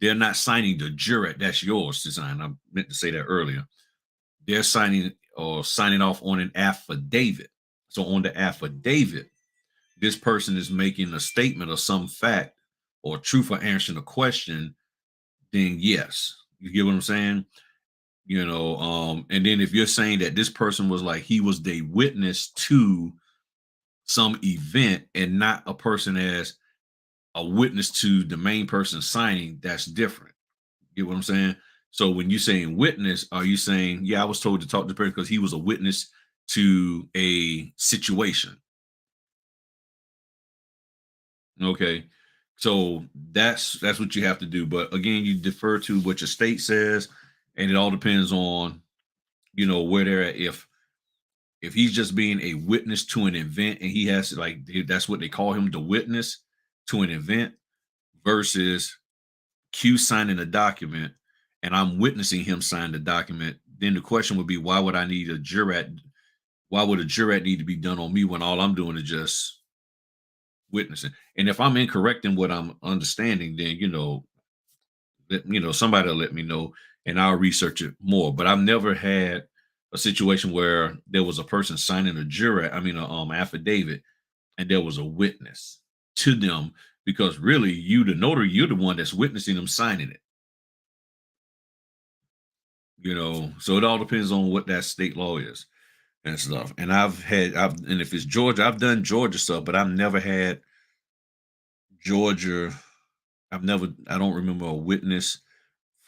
[SPEAKER 1] They're not signing the jurat. That's yours to sign. I meant to say that earlier. They're signing off on an affidavit. So on the affidavit, this person is making a statement of some fact or truth or answering a question, then yes. You get what I'm saying? And then if you're saying that this person was like he was the witness to some event and not a person as a witness to the main person signing, that's different. You get what I'm saying? So when you're saying witness, are you saying, yeah, I was told to talk to the person because he was a witness to a situation? Okay. So that's what you have to do. But again, you defer to what your state says, and it all depends on, where they're at. If he's just being a witness to an event and he has to, like, that's what they call him, the witness to an event, versus Q signing a document and I'm witnessing him sign the document, then the question would be, why would I need a jurat? Why would a jurat need to be done on me when all I'm doing is just witnessing? And if I'm incorrect in what I'm understanding, then somebody will let me know and I'll research it more. But I've never had a situation where there was a person signing a jurat, affidavit, and there was a witness to them, because really you, the notary, you're the one that's witnessing them signing it. So it all depends on what that state law is and stuff. And and if it's Georgia, I've done Georgia stuff, but I've never had Georgia. I don't remember a witness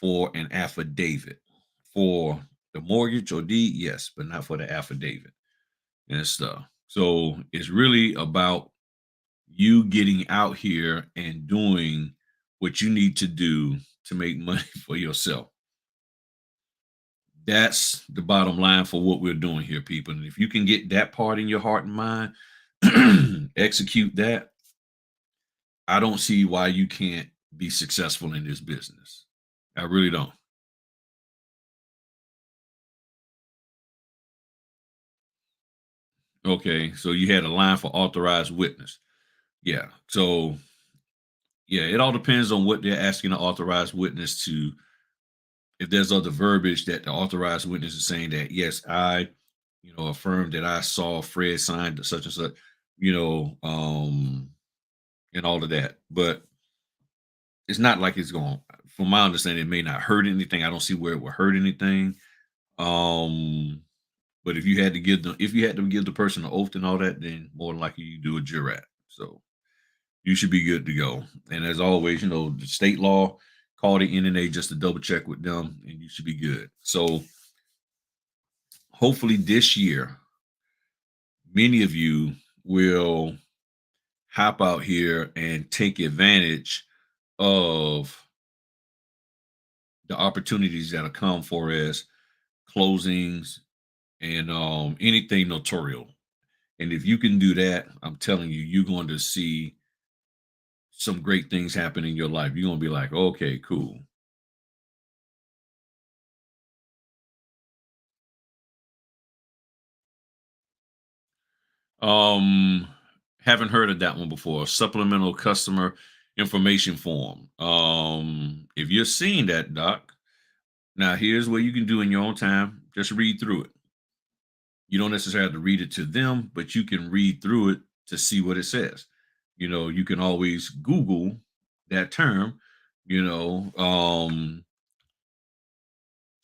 [SPEAKER 1] for an affidavit for the mortgage or deed, yes, but not for the affidavit and stuff. So it's really about you getting out here and doing what you need to do to make money for yourself. That's the bottom line for what we're doing here, people. And if you can get that part in your heart and mind, execute that, I don't see why you can't be successful in this business. I really don't. Okay, so you had a line for authorized witness. Yeah. So yeah, it all depends on what they're asking the authorized witness to. If there's other verbiage that the authorized witness is saying that, yes, I, affirm that I saw Fred signed such and such, you know, um, and all of that. But it's not like it's going, from my understanding, it may not hurt anything. I don't see where it would hurt anything. Um, but if you had to give the person an oath and all that, then more than likely you do a jurat. So you should be good to go. And as always, the state law, call the NNA just to double check with them, and you should be good. So hopefully this year, many of you will hop out here and take advantage of the opportunities that'll come for as closings and anything notarial. And if you can do that, I'm telling you, you're going to see some great things happen in your life. You're going to be like, okay, cool. Um, haven't heard of that one before. Supplemental customer information form. If you're seeing that, Doc, now here's what you can do in your own time. Just read through it. You don't necessarily have to read it to them, but you can read through it to see what it says. You can always Google that term,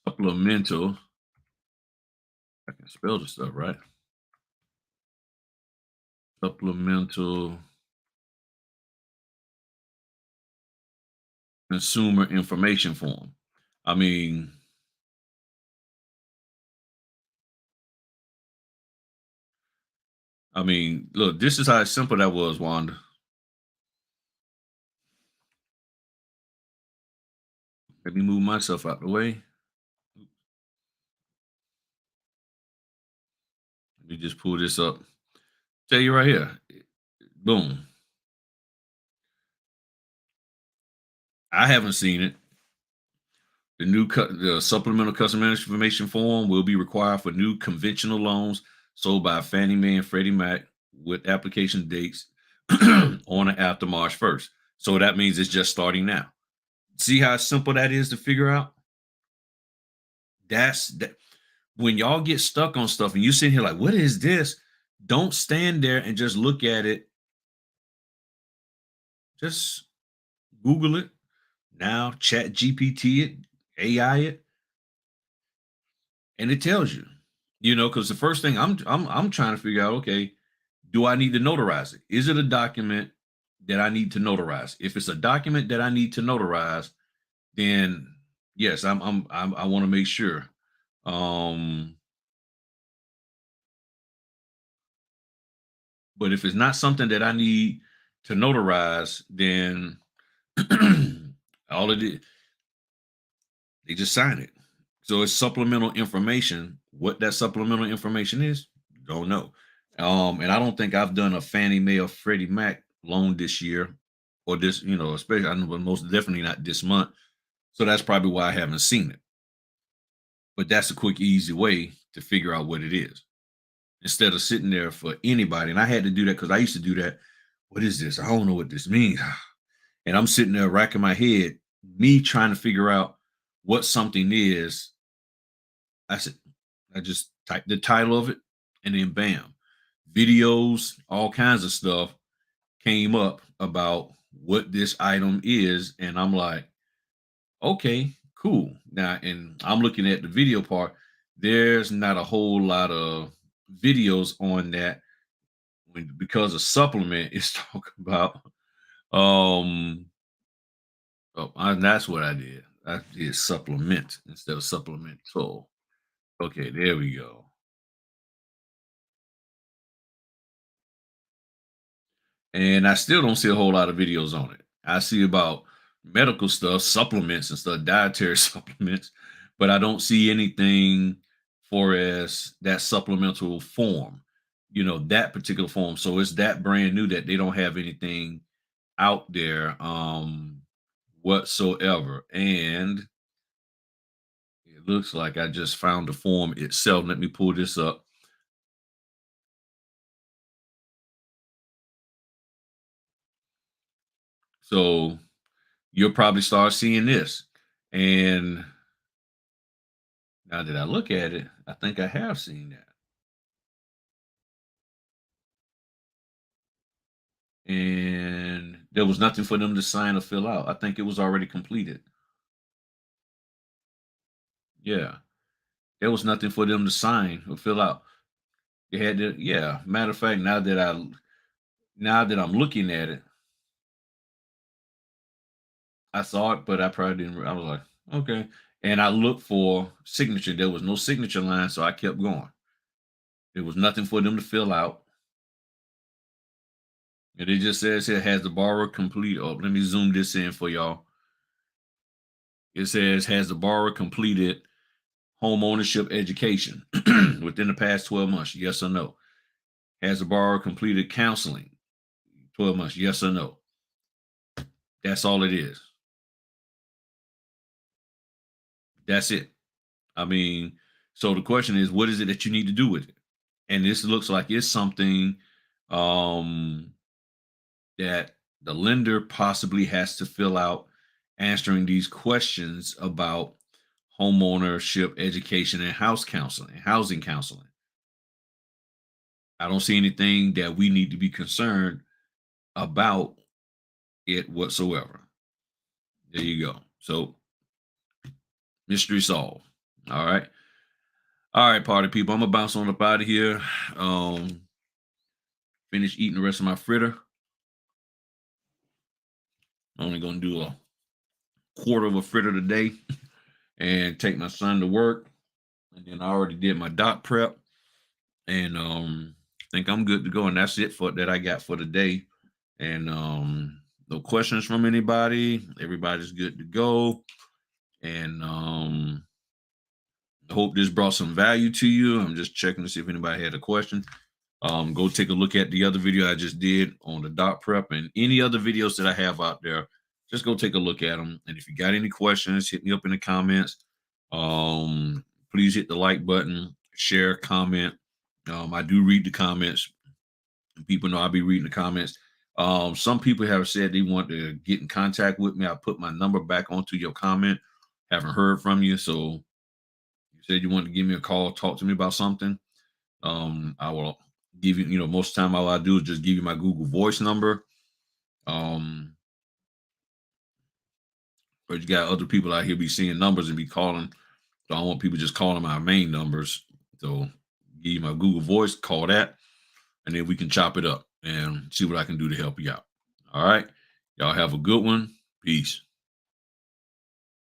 [SPEAKER 1] supplemental. I can spell the stuff right. Supplemental consumer information form. I mean, look, this is how simple that was, Wanda. Let me move myself out the way. Let me just pull this up. Tell you right here. Boom. I haven't seen it. The supplemental customer information form will be required for new conventional loans sold by Fannie Mae and Freddie Mac with application dates on and after March 1st. So that means it's just starting now. See how simple that is to figure out? That's that. When y'all get stuck on stuff and you sit here like, what is this? Don't stand there and just look at it. Just Google it. Now chat GPT it, AI it, and it tells you. Because the first thing I'm trying to figure out, okay, do I need to notarize it? Is it a document that I need to notarize? If it's a document that I need to notarize, then yes, I want to make sure. But if it's not something that I need to notarize, then all it is, they just sign it. So it's supplemental information. What that supplemental information is, don't know. And I don't think I've done a Fannie Mae or Freddie Mac loan this year. or this, especially I know, but most definitely not this month. So that's probably why I haven't seen it. But that's a quick, easy way to figure out what it is instead of sitting there for anybody. And I had to do that because I used to do that. What is this? I don't know what this means. And I'm sitting there racking my head, me trying to figure out what something is. I said, I just typed the title of it, and then bam, videos, all kinds of stuff came up about what this item is. And I'm like, okay, cool. Now, and I'm looking at the video part. There's not a whole lot of videos on that because a supplement is talking about that's what I did. I did supplement instead of supplemental. Okay, there we go. And I still don't see a whole lot of videos on it. I see about medical stuff, supplements and stuff, dietary supplements, but I don't see anything for as that supplemental form, that particular form. So it's that brand new that they don't have anything out there whatsoever. And it looks like I just found the form itself. Let me pull this up. So you'll probably start seeing this. And now that I look at it, I think I have seen that. And there was nothing for them to sign or fill out. I think it was already completed. Yeah. There was nothing for them to sign or fill out. They had to, yeah. Matter of fact, now that I'm looking at it, I saw it, but I probably didn't. I was like, okay. And I looked for signature. There was no signature line, so I kept going. There was nothing for them to fill out. And it just says here has the borrower complete. Oh, let me zoom this in for y'all. It says has the borrower completed home ownership education within the past 12 months? Yes or no? Has the borrower completed counseling 12 months? Yes or no? That's all it is. That's it. I mean, so the question is, what is it that you need to do with it? And this looks like it's something um, that the lender possibly has to fill out answering these questions about homeownership education and housing counseling. I don't see anything that we need to be concerned about it whatsoever. There you go. So mystery solved. All right. All right, party people. I'm gonna bounce on up out of here. Um, Finish eating the rest of my fritter. I'm only gonna do a quarter of a fritter today and take my son to work. And then I already did my doc prep and think I'm good to go. And that's it for that I got for today. And no questions from anybody. Everybody's good to go. And I hope this brought some value to you. I'm just checking to see if anybody had a question. Go take a look at the other video I just did on the doc prep and any other videos that I have out there. Just go take a look at them. And if you got any questions, hit me up in the comments. Please hit the like button, share, comment. I do read the comments. People know I'll be reading the comments. Some people have said they want to get in contact with me. I put my number back onto your comment. Haven't heard from you. So you said you want to give me a call, talk to me about something. I will give you, most of the time all I do is just give you my Google Voice number. But you got other people out here be seeing numbers and be calling. So I don't want people just calling my main numbers. So give you my Google Voice, call that, and then we can chop it up and see what I can do to help you out. All right. Y'all have a good one. Peace.